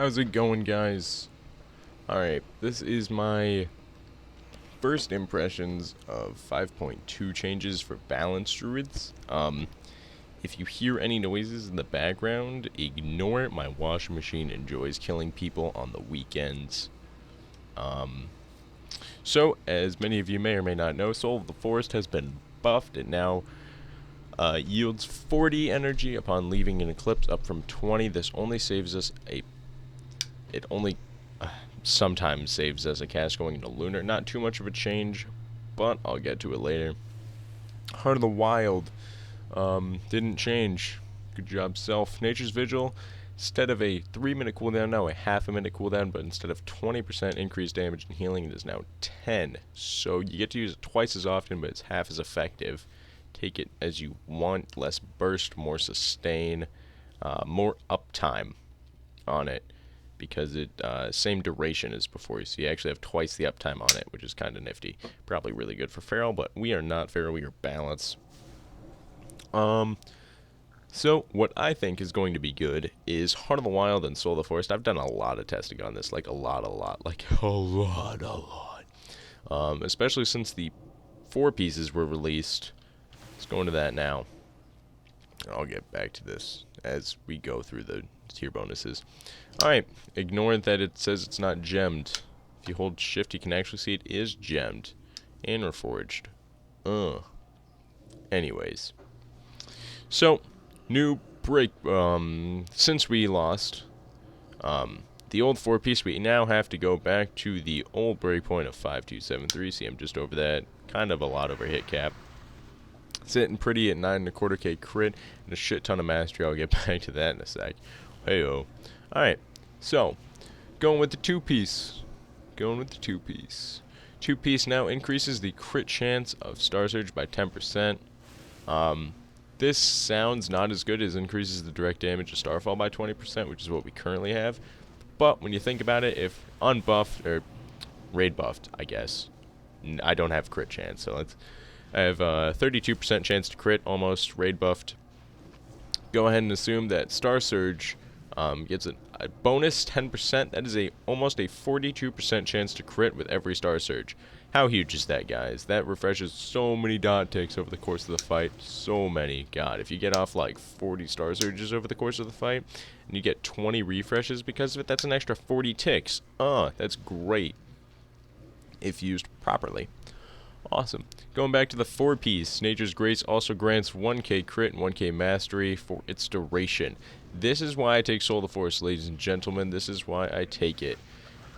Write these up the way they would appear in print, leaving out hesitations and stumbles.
How's it going, guys? Alright, this is my first impressions of 5.2 changes for balanced druids. If you hear any noises in the background, ignore it. My washing machine enjoys killing people on the weekends. So, as many of you may or may not know, Soul of the Forest has been buffed. It now yields 40 energy upon leaving an eclipse, up from 20. This only saves us it only sometimes saves us a cast going into lunar. Not too much of a change, but I'll get to it later. Heart of the Wild didn't change. Good job, Self. Nature's Vigil, instead of a 3-minute cooldown, now a half-a-minute cooldown, but instead of 20% increased damage and healing, it is now 10. So you get to use it twice as often, but it's half as effective. Take it as you want. Less burst, more sustain, more uptime on it, because it same duration as before. So you actually have twice the uptime on it, which is kind of nifty. Probably really good for Feral, but we are not Feral, we are Balance. So what I think is going to be good is Heart of the Wild and Soul of the Forest. I've done a lot of testing on this, like a lot, like a lot. Especially since the 4 pieces were released. Let's go into that now. I'll get back to this as we go through the tier bonuses. Alright, ignore that it says it's not gemmed. If you hold shift, you can actually see it is gemmed and reforged. Anyways. So, new break, since we lost the old 4-piece, we now have to go back to the old breakpoint of 5273. See, I'm just over that. Kind of a lot over hit cap. Sitting pretty at 9.25k crit and a shit ton of mastery. I'll get back to that in a sec. Heyo. Alright, so, going with the 2-piece. 2-piece now increases the crit chance of Star Surge by 10%. This sounds not as good as increases the direct damage of Starfall by 20%, which is what we currently have. But when you think about it, if unbuffed, or raid buffed, I guess, I don't have crit chance, so I have a 32% chance to crit, almost raid buffed. Go ahead and assume that Star Surge gets a bonus 10%. That is almost a 42% chance to crit with every Star Surge. How huge is that, guys? That refreshes so many dot ticks over the course of the fight. So many. God, if you get off like 40 Star Surges over the course of the fight, and you get 20 refreshes because of it, that's an extra 40 ticks. That's great if used properly. Awesome. Going back to the 4-piece, Nature's Grace also grants 1k crit and 1k mastery for its duration. This is why I take Soul of the Forest, ladies and gentlemen. This is why I take it.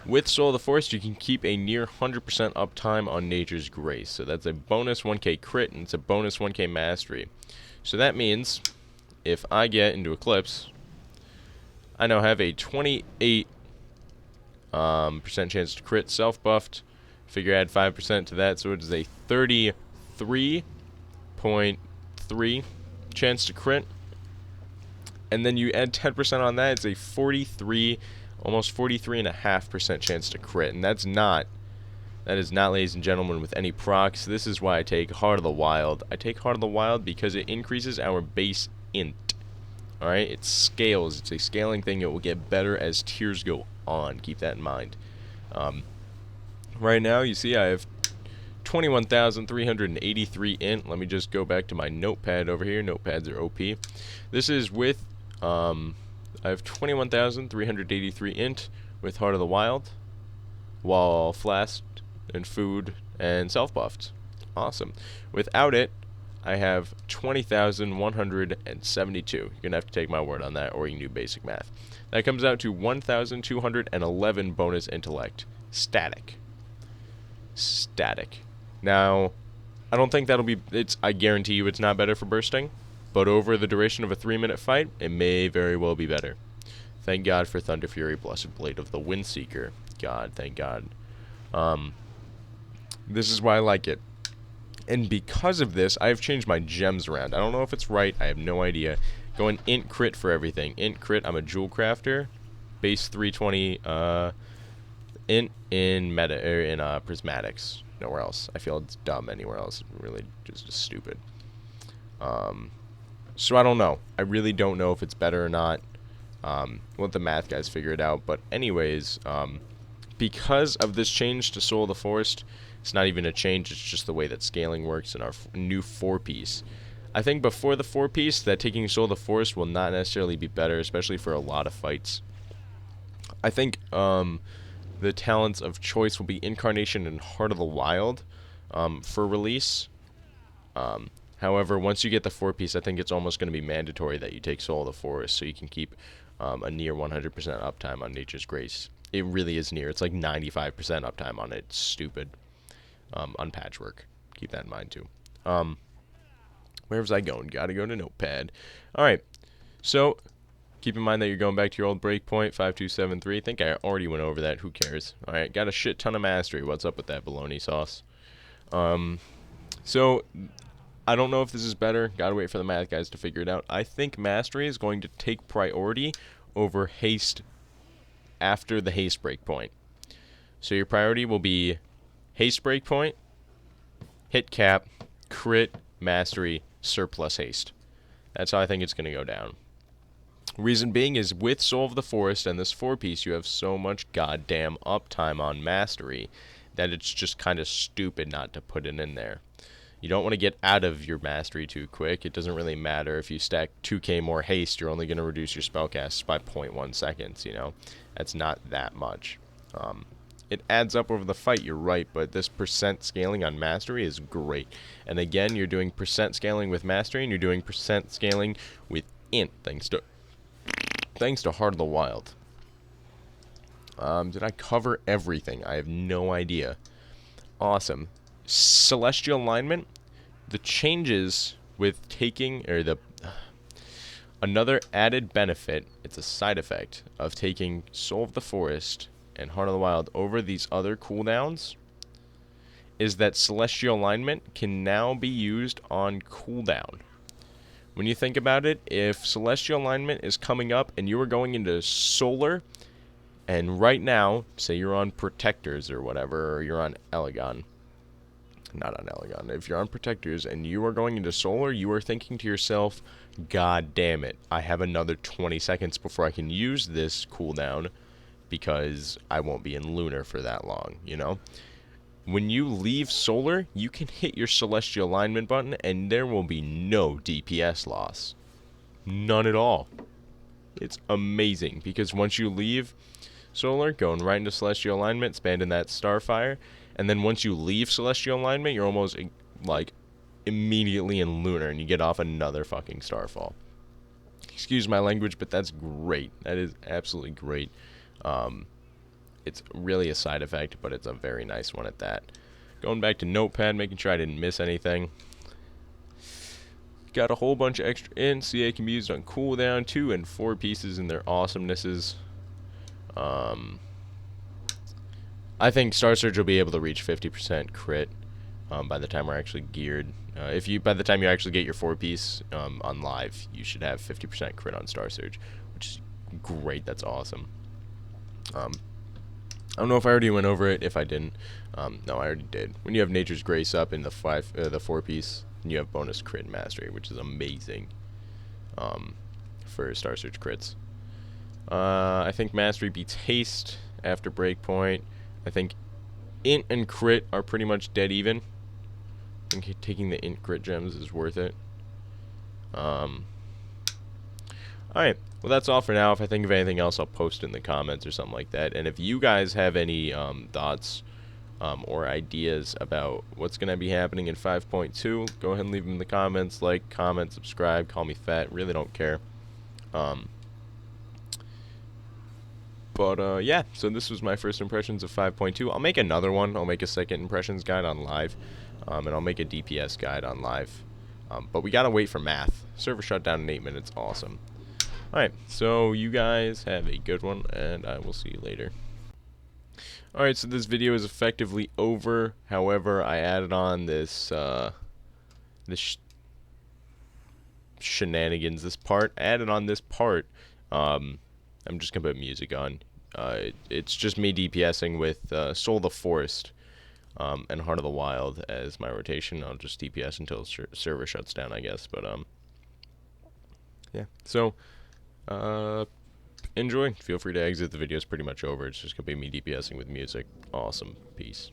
With Soul of the Forest, you can keep a near 100% uptime on Nature's Grace. So that's a bonus 1k crit, and it's a bonus 1k mastery. So that means, if I get into Eclipse, I now have a 28% chance to crit, self-buffed. Figure add 5% to that, so it is a 33.3 chance to crit. And then you add 10% on that, it's a 43, almost 43.5% chance to crit. And that is not, ladies and gentlemen, with any procs. This is why I take Heart of the Wild. I take Heart of the Wild because it increases our base int. Alright, it scales. It's a scaling thing. It will get better as tiers go on. Keep that in mind. Right now, you see I have 21,383 int. Let me just go back to my notepad over here. Notepads are OP. This is with, I have 21,383 int with Heart of the Wild, while flasked and food and self-buffed. Awesome. Without it, I have 20,172. You're going to have to take my word on that, or you can do basic math. That comes out to 1,211 bonus intellect. Static. Now, I don't think that'll be, I guarantee you it's not better for bursting, but over the duration of a 3-minute fight, it may very well be better. Thank God for Thunder Fury, Blessed Blade of the Windseeker. God, thank God. This is why I like it. And because of this, I've changed my gems around. I don't know if it's right, I have no idea. Going int crit for everything. Int crit, I'm a jewel crafter. Base 320, int in prismatics. Nowhere else. I feel it's dumb anywhere else. Really just stupid. So I don't know. I really don't know if it's better or not. We'll let the math guys figure it out. But anyways, because of this change to Soul of the Forest, it's not even a change, it's just the way that scaling works in our new 4-piece. I think before the 4-piece, that taking Soul of the Forest will not necessarily be better, especially for a lot of fights. I think the talents of choice will be Incarnation and Heart of the Wild for release. However, once you get the 4-piece, I think it's almost going to be mandatory that you take Soul of the Forest so you can keep a near 100% uptime on Nature's Grace. It really is near. It's like 95% uptime on it. It's stupid. On Patchwork. Keep that in mind, too. Where was I going? Gotta go to Notepad. Alright. So, keep in mind that you're going back to your old breakpoint, 5273. I think I already went over that. Who cares? Alright, got a shit ton of mastery. What's up with that bologna sauce? So, I don't know if this is better. Gotta wait for the math guys to figure it out. I think mastery is going to take priority over haste after the haste breakpoint. So your priority will be haste breakpoint, hit cap, crit, mastery, surplus haste. That's how I think it's going to go down. Reason being is with Soul of the Forest and this 4-piece, you have so much goddamn uptime on mastery that it's just kind of stupid not to put it in there. You don't want to get out of your mastery too quick. It doesn't really matter if you stack 2k more haste, you're only going to reduce your spellcasts by 0.1 seconds, you know. That's not that much. It adds up over the fight, you're right, but this percent scaling on mastery is great. And again, you're doing percent scaling with mastery, and you're doing percent scaling with int, thanks to Heart of the Wild. Did I cover everything? I have no idea. Awesome. Celestial alignment, the changes with taking, or another added benefit, it's a side effect of taking Soul of the Forest and Heart of the Wild over these other cooldowns, is that Celestial alignment can now be used on cooldown. When you think about it, if Celestial alignment is coming up and you are going into Solar, and right now, say you're on Protectors or whatever, or you're on Elegon, not on Elegon. If you're on Protectors and you are going into Solar, you are thinking to yourself, God damn it, I have another 20 seconds before I can use this cooldown because I won't be in Lunar for that long, you know? When you leave Solar, you can hit your Celestial Alignment button and there will be no DPS loss. None at all. It's amazing because once you leave Solar, going right into Celestial Alignment, spamming that Starfire, and then once you leave Celestial Alignment, you're almost, like, immediately in Lunar, and you get off another fucking Starfall. Excuse my language, but that's great. That is absolutely great. It's really a side effect, but it's a very nice one at that. Going back to Notepad, making sure I didn't miss anything. Got a whole bunch of extra ints. CA can be used on cooldown, 2 and 4 pieces in their awesomenesses. I think Star Surge will be able to reach 50% crit by the time we're actually geared. By the time you actually get your 4-piece on live, you should have 50% crit on Star Surge, which is great. That's awesome. I don't know if I already went over it. If I didn't, no, I already did. When you have Nature's Grace up in the 4-piece, you have bonus crit and mastery, which is amazing for Star Surge crits. I think mastery beats haste after breakpoint. I think int and crit are pretty much dead even. I think taking the int crit gems is worth it. Alright, well that's all for now. If I think of anything else, I'll post in the comments or something like that. And if you guys have any thoughts or ideas about what's going to be happening in 5.2, go ahead and leave them in the comments. Like, comment, subscribe, call me fat. Really don't care. But yeah, so this was my first impressions of 5.2. I'll make another one. I'll make a second impressions guide on live. And I'll make a DPS guide on live. But we gotta wait for math. Server shut down in 8 minutes. Awesome. Alright, so you guys have a good one, and I will see you later. Alright, so this video is effectively over. However, I added on this, shenanigans, this part. I added on this part, I'm just gonna put music on. It's just me DPSing with Soul of the Forest and Heart of the Wild as my rotation. I'll just DPS until server shuts down, I guess. But yeah. So enjoy. Feel free to exit. The video is pretty much over. It's just going to be me DPSing with music. Awesome. Peace.